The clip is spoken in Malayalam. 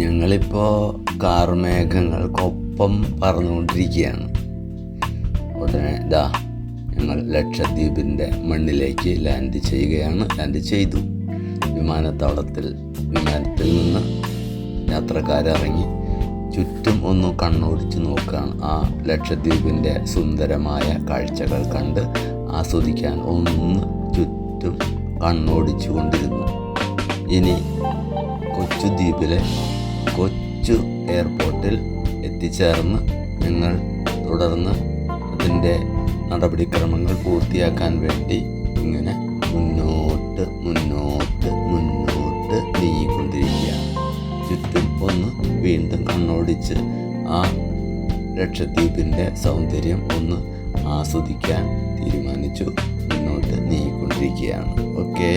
ഞങ്ങളിപ്പോൾ കാർമേഘങ്ങൾക്കൊപ്പം പറന്നുകൊണ്ടിരിക്കുകയാണ്. ഉടനെ ഞങ്ങൾ ലക്ഷദ്വീപിൻ്റെ മണ്ണിലേക്ക് ലാൻഡ് ചെയ്തു. വിമാനത്തിൽ നിന്ന് യാത്രക്കാരിറങ്ങി ചുറ്റും ഒന്ന് കണ്ണോടിച്ച് നോക്കുകയാണ്. ആ ലക്ഷദ്വീപിൻ്റെ സുന്ദരമായ കാഴ്ചകൾ കണ്ട് ആസ്വദിക്കാൻ ഒന്ന് ചുറ്റും കണ്ണോടിച്ചു കൊണ്ടിരുന്നു. ഇനി കൊച്ചു ദ്വീപിലെ കൊച്ചു എയർപോർട്ടിൽ എത്തിച്ചേർന്ന് ഞങ്ങൾ തുടർന്ന് അതിൻ്റെ നടപടിക്രമങ്ങൾ പൂർത്തിയാക്കാൻ വേണ്ടി ഇങ്ങനെ മുന്നോട്ട് നീങ്ങിക്കൊണ്ടിരിക്കുകയാണ്. ചുറ്റും ഒന്ന് വീണ്ടും കണ്ണോടിച്ച് ആ ലക്ഷദ്വീപിൻ്റെ സൗന്ദര്യം ഒന്ന് ആസ്വദിക്കാൻ തീരുമാനിച്ചു. മുന്നോട്ട് നീങ്ങിക്കൊണ്ടിരിക്കുകയാണ്. ഓക്കേ.